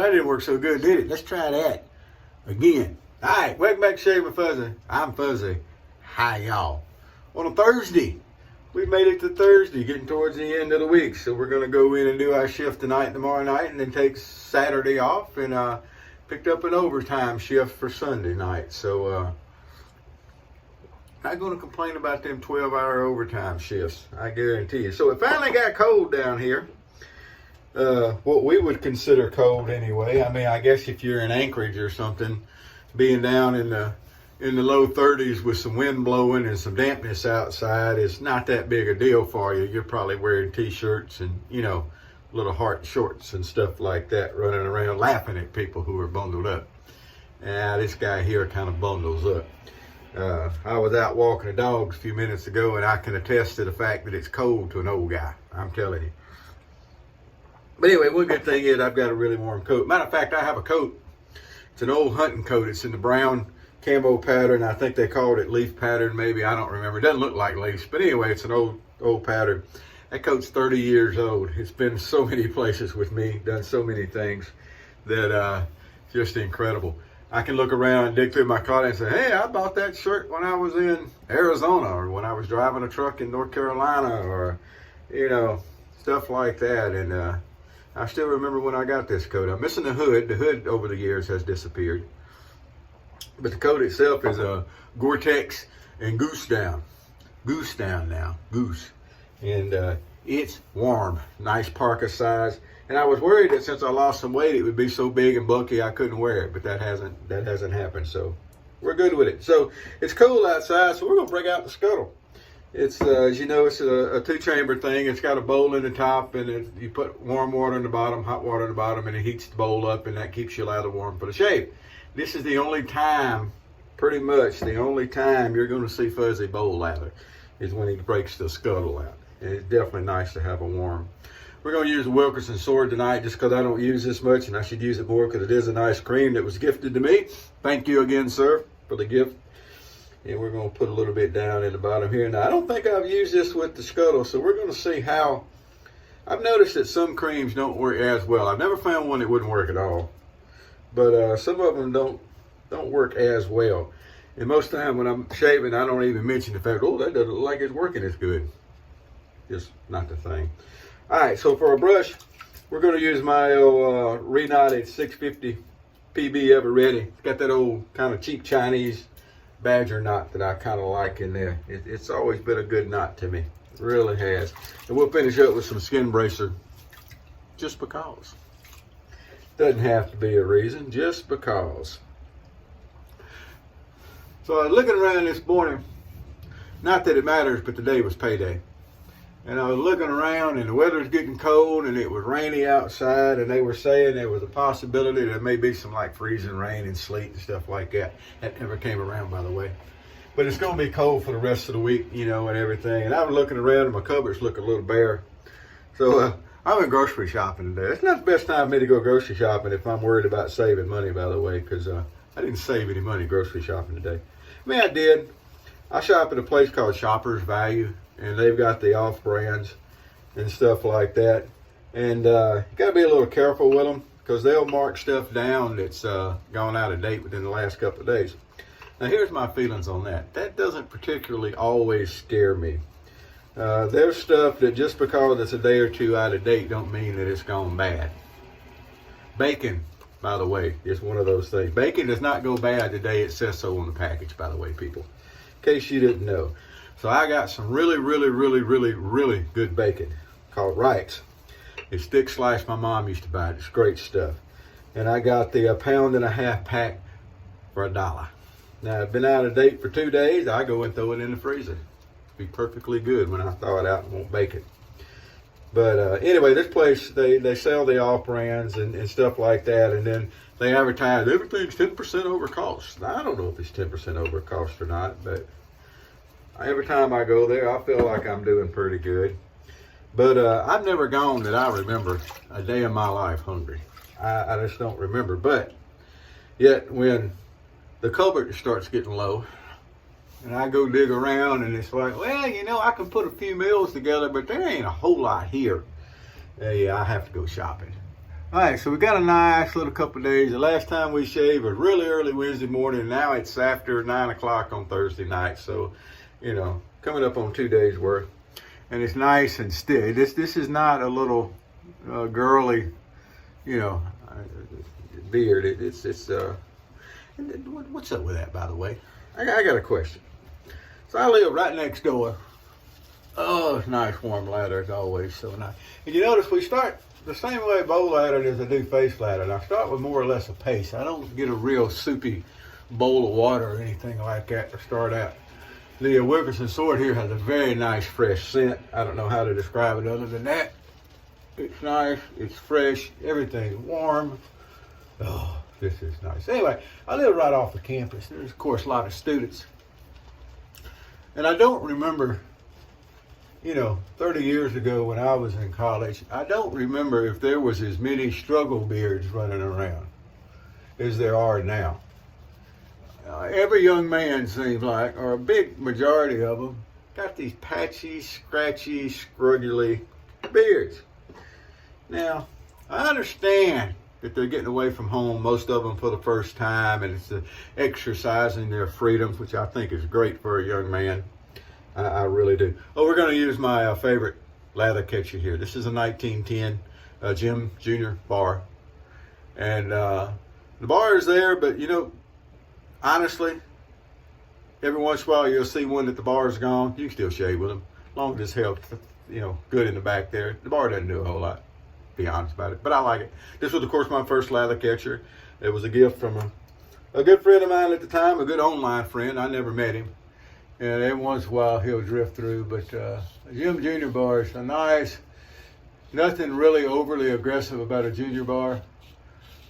that didn't work so good, did it? Let's try that again. All right, welcome back to Shave with Fuzzy. I'm Fuzzy. Hi, y'all. On a Thursday, we made it to Thursday, getting towards the end of the week. So we're going to go in and do our shift tonight, tomorrow night, and then take Saturday off. And picked up an overtime shift for Sunday night. So not going to complain about them 12-hour overtime shifts, I guarantee you. So it finally got cold down here. What we would consider cold anyway. I mean, I guess if you're in Anchorage or something, being down in the low 30s with some wind blowing and some dampness outside is not that big a deal for you. You're probably wearing t-shirts and, you know, little heart shorts and stuff like that, running around laughing at people who are bundled up. This guy here kind of bundles up. I was out walking the dogs a few minutes ago, and I can attest to the fact that it's cold to an old guy. I'm telling you. But anyway, one good thing is I've got a really warm coat. Matter of fact, I have a coat. It's an old hunting coat. It's in the brown camo pattern. I think they called it leaf pattern, maybe. I don't remember. It doesn't look like leaves. But anyway, it's an old pattern. That coat's 30 years old. It's been so many places with me, done so many things that just incredible. I can look around and dig through my closet and say, hey, I bought that shirt when I was in Arizona or when I was driving a truck in North Carolina or, you know, stuff like that. And I still remember when I got this coat. I'm missing the hood. The hood over the years has disappeared. But the coat itself is a Gore-Tex and Goose Down. Goose Down now. Goose. And it's warm. Nice parka size. And I was worried that since I lost some weight, it would be so big and bulky I couldn't wear it. But that hasn't happened. So we're good with it. So it's cold outside, so we're going to break out the scuttle. It's, as you know, it's a two-chamber thing. It's got a bowl in the top, and you put warm water in the bottom, hot water in the bottom, and it heats the bowl up, and that keeps you lather warm for the shave. This is the only time, pretty much the only time you're going to see Fuzzy bowl lather is when he breaks the scuttle out. And it's definitely nice to have a warm. We're going to use a Wilkerson sword tonight just because I don't use this much, and I should use it more because it is a nice cream that was gifted to me. Thank you again, sir, for the gift. And we're going to put a little bit down in the bottom here. Now, I don't think I've used this with the scuttle, so we're going to see how. I've noticed that some creams don't work as well. I've never found one that wouldn't work at all. But some of them don't work as well. And most of the time when I'm shaving, I don't even mention the fact, oh, that doesn't look like it's working as good. Just not the thing. All right, so for a brush, we're going to use my old reknotted 650 PB Ever Ready. It's got that old kind of cheap Chinese badger knot that I kind of like in there. It's always been a good knot to me. It really has. And we'll finish up with some skin bracer just because. Doesn't have to be a reason, just because. So I was looking around this morning, not that it matters, but today was payday. And I was looking around and the weather's getting cold and it was rainy outside, and they were saying there was a possibility there may be some like freezing rain and sleet and stuff like that. That never came around, by the way. But it's going to be cold for the rest of the week, you know, and everything. And I was looking around and my cupboards look a little bare. So I went grocery shopping today. It's not the best time for me to go grocery shopping if I'm worried about saving money, by the way, because I didn't save any money grocery shopping today. I mean, I did. I shop at a place called Shoppers Value, and they've got the off-brands and stuff like that. And you got to be a little careful with them because they'll mark stuff down that's gone out of date within the last couple of days. Now, here's my feelings on that. That doesn't particularly always scare me. There's stuff that just because it's a day or two out of date don't mean that it's gone bad. Bacon, by the way, is one of those things. Bacon does not go bad the day it says so on the package, by the way, people. In case you didn't know. So I got some really good bacon called Wright's. It's thick slice. My mom used to buy it. It's great stuff. And I got the 1.5 pound pack for $1. Now, it's been out of date for 2 days. I go and throw it in the freezer. Be perfectly good when I thaw it out and won't bake it. But anyway, this place, they sell the off-brands and stuff like that, and then they advertise everything's 10% over cost. Now, I don't know if it's 10% over cost or not, but every time I go there, I feel like I'm doing pretty good. But I've never gone that I remember a day of my life hungry. I just don't remember. But yet when the cupboard starts getting low, and I go dig around, and it's like, well, you know, I can put a few meals together, but there ain't a whole lot here. Yeah, I have to go shopping. All right, so we got a nice little couple of days. The last time we shaved was really early Wednesday morning. Now it's after 9 o'clock on Thursday night. So, you know, coming up on 2 days worth. And it's nice and stiff. This is not a little girly, you know, beard. What's up with that, by the way? I got a question. So I live right next door. Oh, it's nice warm ladder as always, so nice. And you notice we start the same way bowl ladder as I do face ladder. And I start with more or less a pace. I don't get a real soupy bowl of water or anything like that to start out. The Wilkerson sword here has a very nice fresh scent. I don't know how to describe it other than that. It's nice, it's fresh, everything's warm. Oh, this is nice. Anyway, I live right off the campus. There's, of course, a lot of students. And I don't remember, you know, 30 years ago when I was in college, I don't remember if there was as many struggle beards running around as there are now. Every young man seems like, or a big majority of them, got these patchy, scratchy, scruggly beards. Now, I understand that they're getting away from home, most of them for the first time, and it's exercising their freedoms, which I think is great for a young man. I really do. Oh, we're going to use my favorite lather catcher here. This is a 1910 Jim Jr. bar. And the bar is there, but you know, honestly, every once in a while you'll see one that the bar is gone. You can still shave with them, as long as it's held, you know, good in the back there. The bar doesn't do a whole lot, to be honest about it, but I like it. This was, of course, my first lather catcher. It was a gift from a good friend of mine at the time, a good online friend. I never met him. And every once in a while he'll drift through, but Jim Jr. bars are nice. Nothing really overly aggressive about a Junior bar.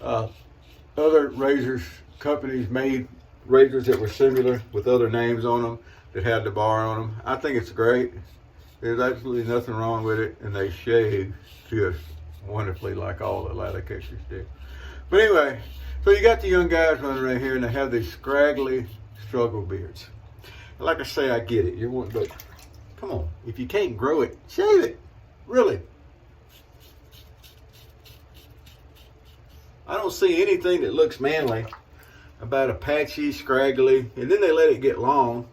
Other razors companies made razors that were similar with other names on them that had the bar on them. I think it's great. There's absolutely nothing wrong with it, and they shave just wonderfully like all the lather catchers do. But anyway, so you got the young guys running around here, and they have these scraggly struggle beards. Like I say, I get it. You want, but come on, if you can't grow it, shave it. Really. I don't see anything that looks manly about a patchy, scraggly, and then they let it get long,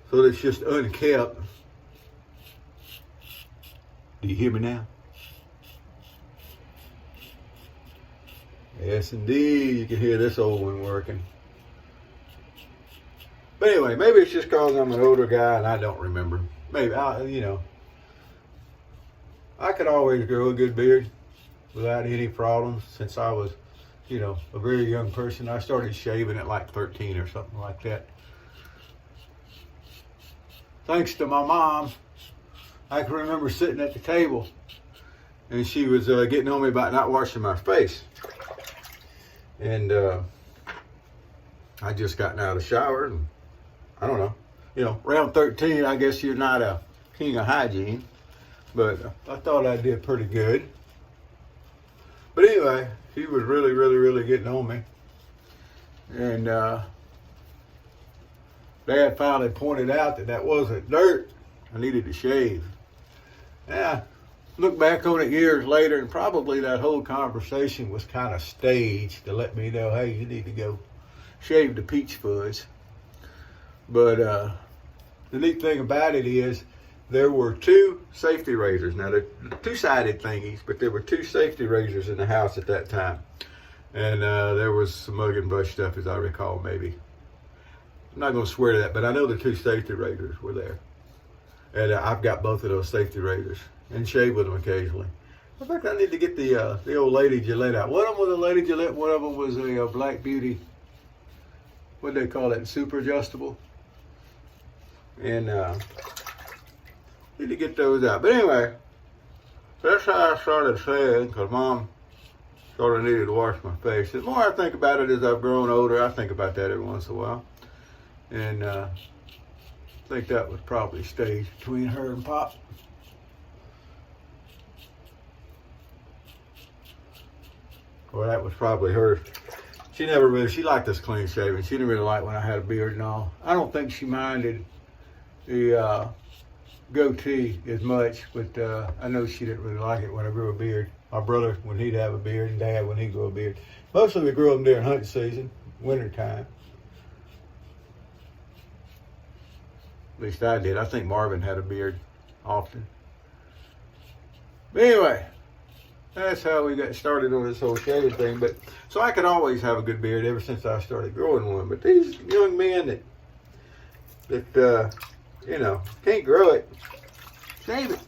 so that it's just unkept. Do you hear me now? Yes, indeed. You can hear this old one working. But anyway, maybe it's just because I'm an older guy and I don't remember. Maybe, you know, I could always grow a good beard without any problems since I was, you know, a very young person. I started shaving at like 13 or something like that. Thanks to my mom, I can remember sitting at the table and she was getting on me about not washing my face. And I just gotten out of the shower and I don't know, you know, around 13, I guess you're not a king of hygiene, but I thought I did pretty good. But anyway, he was really getting on me. And Dad finally pointed out that wasn't dirt. I needed to shave. Yeah, look back on it years later, and probably that whole conversation was kind of staged to let me know, hey, you need to go shave the peach fuzz. But the neat thing about it is there were two safety razors. Now, they're two-sided thingies, but there were two safety razors in the house at that time. And there was some mug and brush stuff, as I recall, maybe. I'm not going to swear to that, but I know the two safety razors were there. And I've got both of those safety razors and shave with them occasionally. In fact, I need to get the old Lady Gillette out. One of them was a Lady Gillette, one of them was a Black Beauty, what do they call it, super adjustable. And need to get those out. But anyway, that's how I started saying, because Mom sort of needed to wash my face. The more I think about it as I've grown older, I think about that every once in a while. And I think that was probably staged between her and Pop. Or that was probably her. She liked us clean shaven. She didn't really like when I had a beard and all. I don't think she minded the goatee as much, but I know she didn't really like it when I grew a beard. My brother when he'd have a beard, and Dad when he'd grow a beard. Mostly we grew them during hunting season, winter time. At least I did. I think Marvin had a beard often. But anyway, that's how we got started on this whole shaving thing. But so I could always have a good beard ever since I started growing one. But these young men that you know, can't grow it, shave it.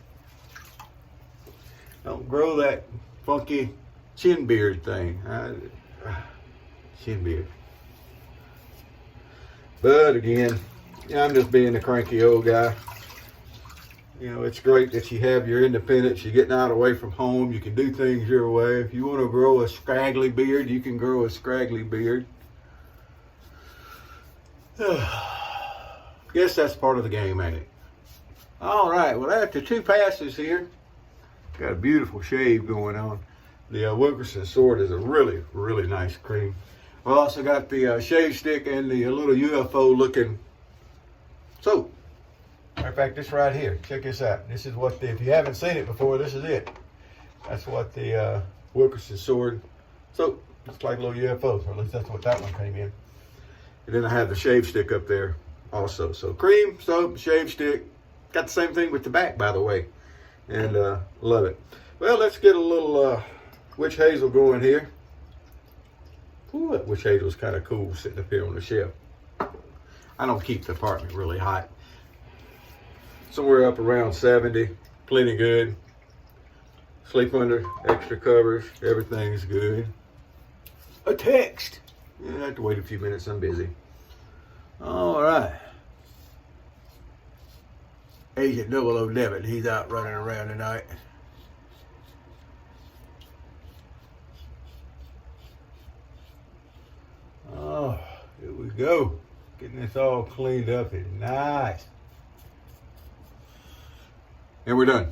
Don't grow that funky chin beard thing. Chin beard. But again, I'm just being a cranky old guy. You know, it's great that you have your independence. You're getting out away from home. You can do things your way. If you want to grow a scraggly beard, you can grow a scraggly beard. Guess that's part of the game, ain't it? All right, well, after 2 passes here, got a beautiful shave going on. The Wilkerson sword is a really, really nice cream. We also got the shave stick and the little UFO looking soap. Matter of fact, this right here, check this out. This is what, if you haven't seen it before, this is it. That's what the Wilkerson sword soap, it's like little UFOs, or at least that's what that one came in. And then I have the shave stick up there also. So cream, soap, shave stick. Got the same thing with the back, by the way. And love it. Well, let's get a little witch hazel going here. Ooh, that witch hazel is kind of cool sitting up here on the shelf. I don't keep the apartment really hot. Somewhere up around 70, plenty good. Sleep under, extra covers, everything's good. A text. Yeah, I have to wait a few minutes, I'm busy. All right. Agent 007, he's out running around tonight. Oh, here we go. Getting this all cleaned up is nice. And we're done.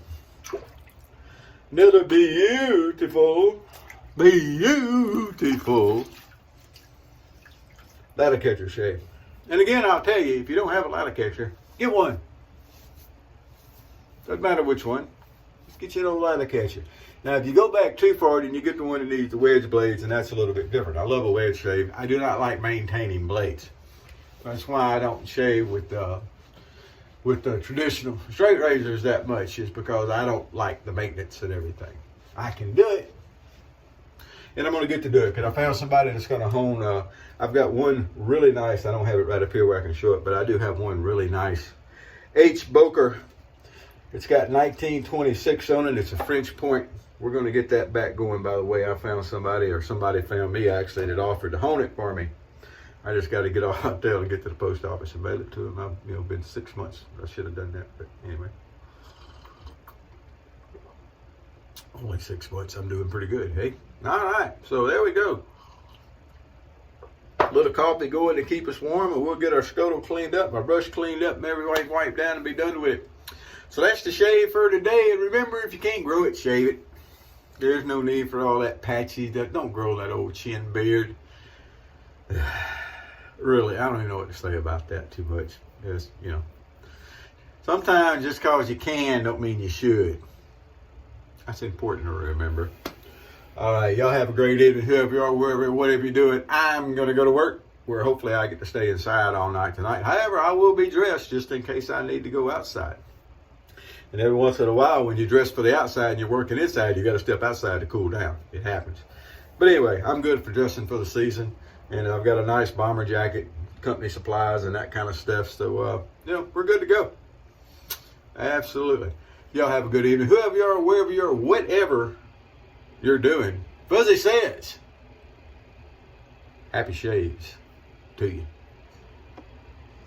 Another beautiful ladder catcher shave. And again, I'll tell you, if you don't have a ladder catcher, get one. Doesn't matter which one. Just get you an old ladder catcher. Now, if you go back too far, then you get the one that needs the wedge blades, and that's a little bit different. I love a wedge shave. I do not like maintaining blades. That's why I don't shave with the traditional straight razors that much, is because I don't like the maintenance and everything. I can do it, and I'm going to get to do it, because I found somebody that's going to hone. I've got one really nice, I don't have it right up here where I can show it, but I do have one really nice H. Boker. It's got 1926 on it. It's a French point. We're going to get that back going, by the way. I found somebody, or somebody found me actually, that offered to hone it for me. I just got to get off out there and get to the post office and mail it to them. I've been 6 months. I should have done that, but anyway. Only 6 months. I'm doing pretty good, hey? All right, so there we go. A little coffee going to keep us warm, and we'll get our scuttle cleaned up, our brush cleaned up, and everything wiped down and be done with it. So that's the shave for today. And remember, if you can't grow it, shave it. There's no need for all that patchy. Don't grow that old chin beard. Really, I don't even know what to say about that too much. Just, you know, sometimes just because you can don't mean you should. That's important to remember. All right, y'all have a great evening, whoever you are, wherever, whatever you're doing. I'm going to go to work, where hopefully I get to stay inside all night tonight. However, I will be dressed just in case I need to go outside. And every once in a while, when you dress for the outside and you're working inside, you got to step outside to cool down. It happens. But anyway, I'm good for dressing for the season. And I've got a nice bomber jacket, company supplies, and that kind of stuff. So, you know, we're good to go. Absolutely. Y'all have a good evening. Whoever you are, wherever you are, whatever you're doing, Fuzzy says, happy shaves to you.